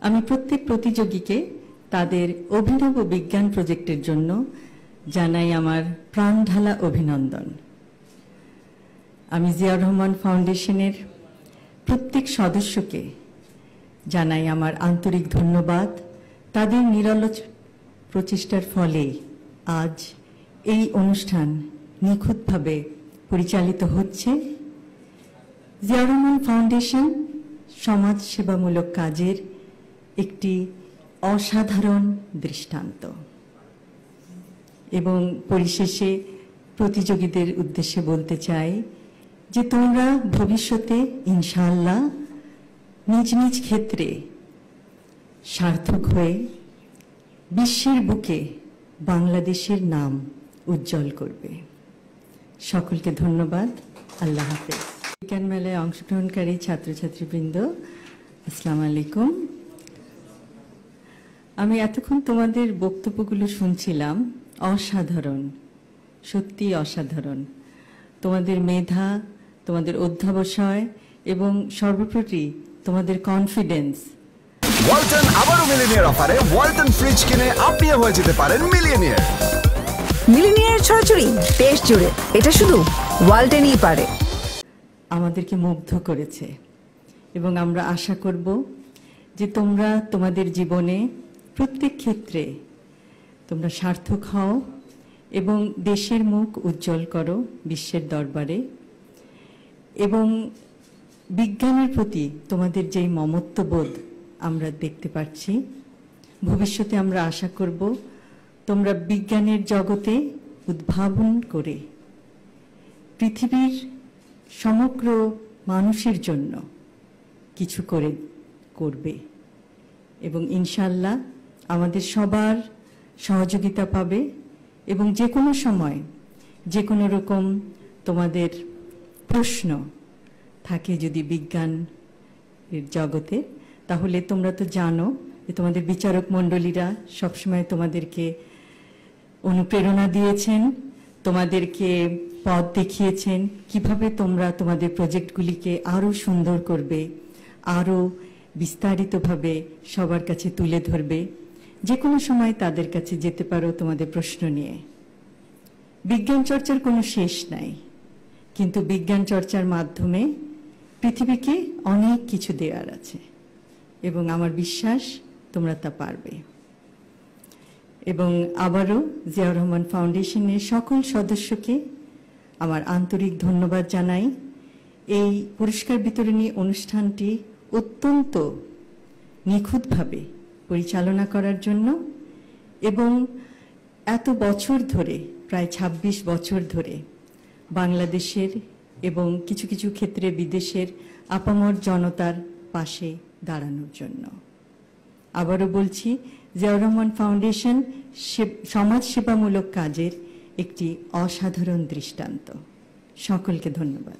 আমি প্রত্যেক প্রতিযোগীকে তাদের অভিনব বিজ্ঞান প্রজেক্টের জন্য জানাই আমার প্রাণঢালা অভিনন্দন। আমি জিয়াউর রহমান ফাউন্ডেশনের প্রত্যেক সদস্যকে জানাই আমার আন্তরিক ধন্যবাদ। তাদের নিরলস প্রচেষ্টার ফলে আজ এই অনুষ্ঠান নিখুঁতভাবে পরিচালিত হচ্ছে। জিয়াউর রহমান ফাউন্ডেশন সমাজ সেবামূলক কাজের একটি অসাধারণ দৃষ্টান্ত। এবং পরিশেষে প্রতিযোগীদের উদ্দেশ্যে বলতে চাই যে তোমরা ভবিষ্যতে ইনশাআল্লাহ নিজ নিজ ক্ষেত্রে সার্থক হয়ে বিশ্বের বুকে বাংলাদেশের নাম উজ্জ্বল করবে। সকলকে ধন্যবাদ। আল্লাহ হাফেজ। বিজ্ঞান মেলায় অংশগ্রহণকারী ছাত্রছাত্রীবৃন্দ, আসসালামু আলাইকুম। আমি এতক্ষণ তোমাদের বক্তব্যগুলো শুনছিলাম। অসাধারণ, সত্যি অসাধারণ। তোমাদের মেধা, তোমাদের অধ্যবসায় এবং সর্বোপরি তোমাদের কনফিডেন্স। ওয়ালটন আবারও মিলিনিয়ার অফারে ওয়ালটন ফ্রিজ কিনে আপনিও হয়ে যেতে পারেন মিলিয়নিয়ার। মিলিনিয়ার ছড়াছড়ি দেশ জুড়ে, এটা শুধু ওয়ালটনই পারে। আমাদেরকে মুগ্ধ করেছে এবং আমরা আশা করব যে তোমরা তোমাদের জীবনে প্রত্যেক ক্ষেত্রে তোমরা সার্থক হও এবং দেশের মুখ উজ্জ্বল করো বিশ্বের দরবারে। এবং বিজ্ঞানের প্রতি তোমাদের যেই মমত্ববোধ আমরা দেখতে পাচ্ছি, ভবিষ্যতে আমরা আশা করব তোমরা বিজ্ঞানের জগতে উদ্ভাবন করে পৃথিবীর সমগ্র মানুষের জন্য কিছু করবে এবং ইনশাআল্লাহ আমাদের সবার সহযোগিতা পাবে। এবং যে কোনো সময় যে কোনো রকম তোমাদের প্রশ্ন থাকে যদি বিজ্ঞানের জগতে, তাহলে তোমরা তো জানো যে তোমাদের বিচারক মণ্ডলীরা সবসময় তোমাদেরকে অনুপ্রেরণা দিয়েছেন, তোমাদেরকে পথ দেখিয়েছেন কিভাবে তোমরা তোমাদের প্রজেক্টগুলিকে আরও সুন্দর করবে, আরও বিস্তারিতভাবে সবার কাছে তুলে ধরবে। যে কোনো সময় তাদের কাছে যেতে পারো তোমাদের প্রশ্ন নিয়ে। বিজ্ঞান চর্চার কোনো শেষ নাই, কিন্তু বিজ্ঞান চর্চার মাধ্যমে পৃথিবীকে অনেক কিছু দেওয়ার আছে এবং আমার বিশ্বাস তোমরা তা পারবে। এবং আবারও জিয়াউর রহমান ফাউন্ডেশনের সকল সদস্যকে আমার আন্তরিক ধন্যবাদ জানাই। এই পুরস্কার বিতরণী অনুষ্ঠানটি অত্যন্ত নিখুঁতভাবে পরিচালনা করার জন্য এবং এত বছর ধরে, প্রায় ২৬ বছর ধরে বাংলাদেশের এবং কিছু কিছু ক্ষেত্রে বিদেশের আপামর জনতার পাশে দাঁড়ানোর জন্য। আবারও বলছি, জিয়াউর রহমান ফাউন্ডেশন সমাজ সেবামূলক কাজের একটি অসাধারণ দৃষ্টান্ত। সকলকে ধন্যবাদ।